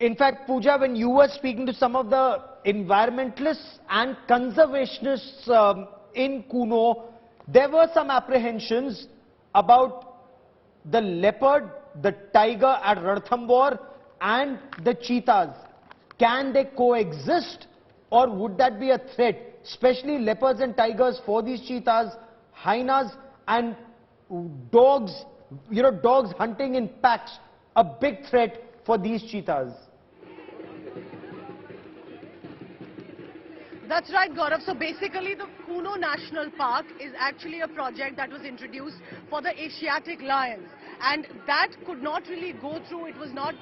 In fact, Pooja, when you were speaking to some of the environmentalists and conservationists in Kuno, there were some apprehensions about the leopard, the tiger at Ranthambore and the cheetahs. Can they coexist, or would that be a threat? Especially leopards and tigers for these cheetahs, hyenas and dogs, dogs hunting in packs, a big threat for these cheetahs. That's right, Gaurav. So basically, the Kuno National Park is actually a project that was introduced for the Asiatic lions, and that could not really go through. It was not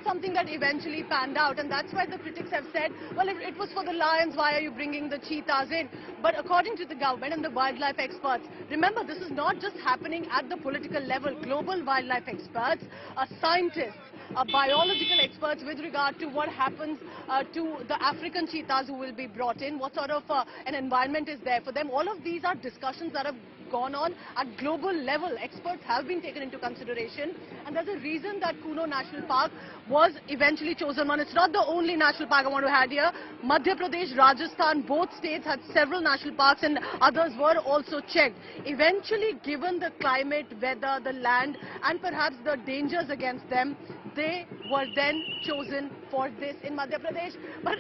something that eventually panned out, and that's why the critics have said, well, if it was for the lions, why are you bringing the cheetahs in? But according to the government and the wildlife experts, remember, this is not just happening at the political level. Global wildlife experts, scientists, biological experts with regard to what happens to the African cheetahs who will be brought in, what sort of an environment is there for them. All of these are discussions that have gone on at global level. Experts have been taken into consideration, and there's a reason that Kuno National Park was eventually chosen one. It's not the only national park I want to add here. Madhya Pradesh, Rajasthan, both states had several national parks, and others were also checked. Eventually, given the climate, weather, the land, and perhaps the dangers against them, they were then chosen for this in Madhya Pradesh. But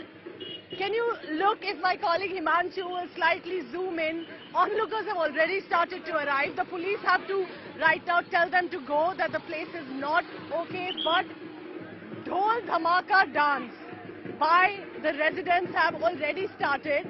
can you look, if my colleague Himanshu will slightly zoom in, onlookers have already started to arrive. The police have to right now tell them to go, that the place is not okay, but Dhol Dhamaka dance by the residents have already started,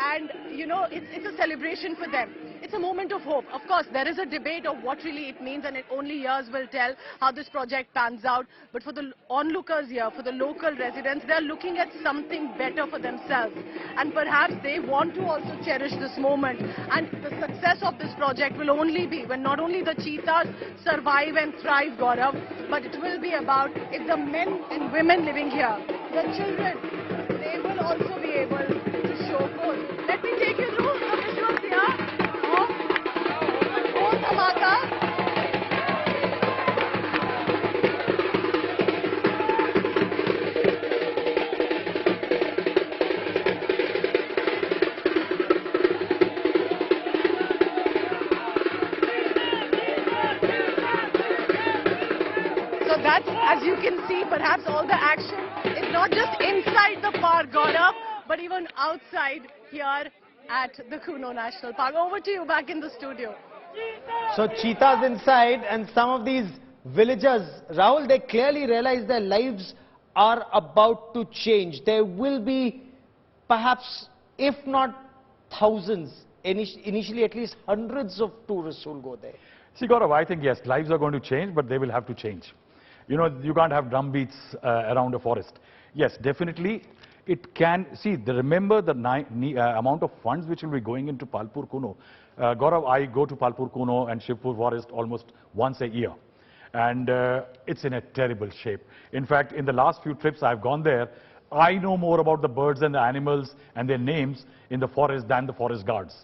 and it's a celebration for them. It's a moment of hope. Of course, there is a debate of what really it means, and only years will tell how this project pans out. But for the onlookers here, for the local residents, they're looking at something better for themselves. And perhaps they want to also cherish this moment. And the success of this project will only be when not only the cheetahs survive and thrive, Gaurav, but it will be about if the men and women living here, the children, they will also be able to show forth. Let me take you through the visuals here. So that's, as you can see, perhaps all the action is not just inside the park, Gaurav, but even outside here at the Kuno National Park. Over to you back in the studio. So cheetahs inside, and some of these villagers, Rahul, they clearly realize their lives are about to change. There will be perhaps, if not thousands, initially at least hundreds of tourists who will go there. See, Gaurav, I think yes, lives are going to change, but they will have to change. You can't have drum beats around a forest. Yes, definitely. It can, see, remember the amount of funds which will be going into Palpur Kuno. Gaurav, I go to Palpur Kuno and Shivpur forest almost once a year. And it's in a terrible shape. In fact, in the last few trips I've gone there, I know more about the birds and the animals and their names in the forest than the forest guards.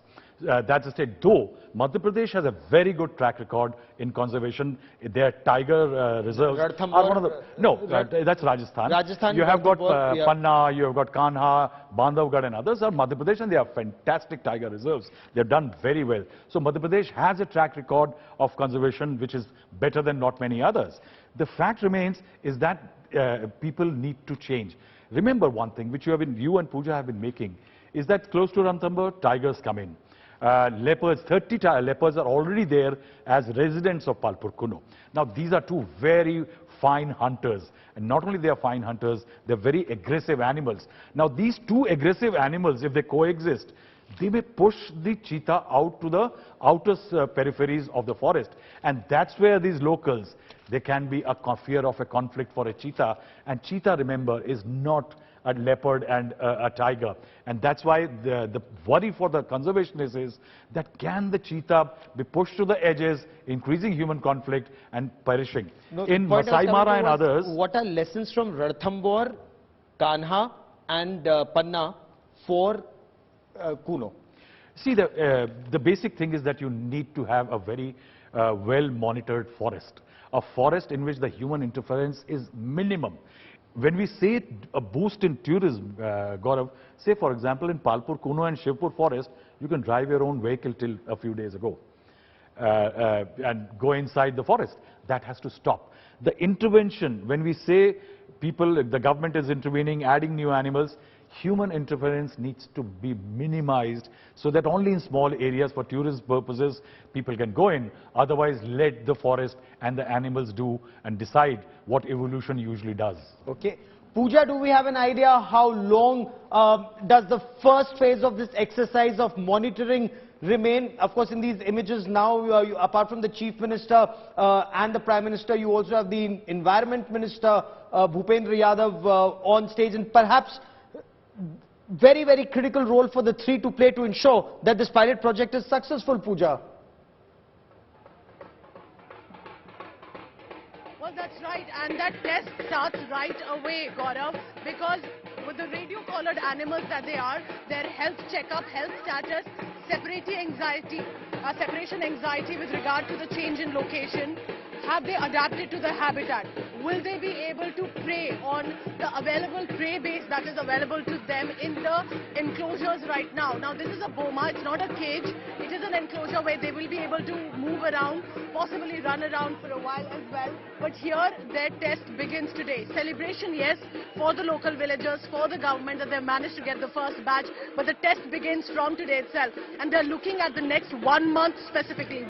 That's the state. Though Madhya Pradesh has a very good track record in conservation. Their tiger reserves are one of the... No, that's Rajasthan. You have got Panna, you have got Kanha, Bandhavgarh and others are Madhya Pradesh, and they are fantastic tiger reserves. They have done very well. So Madhya Pradesh has a track record of conservation which is better than not many others. The fact remains is that people need to change. Remember one thing which you and Pooja have been making is that close to Ranthambore, tigers come in. Leopards, 30 leopards are already there as residents of Palpur Kuno. Now these are two very fine hunters, and not only they are fine hunters, they're very aggressive animals. Now these two aggressive animals, if they coexist, they may push the cheetah out to the outer peripheries of the forest, and that's where these locals, there can be a fear of a conflict for a cheetah, and cheetah, remember, is not a leopard and a tiger. And that's why the worry for the conservationists is that can the cheetah be pushed to the edges, increasing human conflict and perishing. No, in Masai Mara and others... What are lessons from Ranthambore, Kanha and Panna for Kuno? See, the basic thing is that you need to have a very well-monitored forest. A forest in which the human interference is minimum. when we say a boost in tourism, Gaurav, say for example in Palpur, Kuno and Shivpur forest, you can drive your own vehicle till a few days ago and go inside the forest. That has to stop. The intervention, when we say people, the government is intervening, adding new animals, human interference needs to be minimized so that only in small areas for tourist purposes people can go in. Otherwise, let the forest and the animals do and decide what evolution usually does. Okay. Pooja, do we have an idea how long does the first phase of this exercise of monitoring remain? Of course, in these images now, apart from the Chief Minister and the Prime Minister, you also have the Environment Minister, Bhupendra Yadav, on stage, and perhaps very, very critical role for the three to play to ensure that this pilot project is successful, Pooja. Well, that's right, and that test starts right away, Gaurav, because with the radio-collared animals that they are, their health checkup, health status, separation anxiety with regard to the change in location, have they adapted to the habitat? Will they be able to prey on the available prey base that is available to them in the enclosures right now? Now, this is a boma, it's not a cage. It is an enclosure where they will be able to move around, possibly run around for a while as well. But here, their test begins today. Celebration, yes, for the local villagers, for the government that they've managed to get the first batch. But the test begins from today itself. And they're looking at the next 1 month specifically.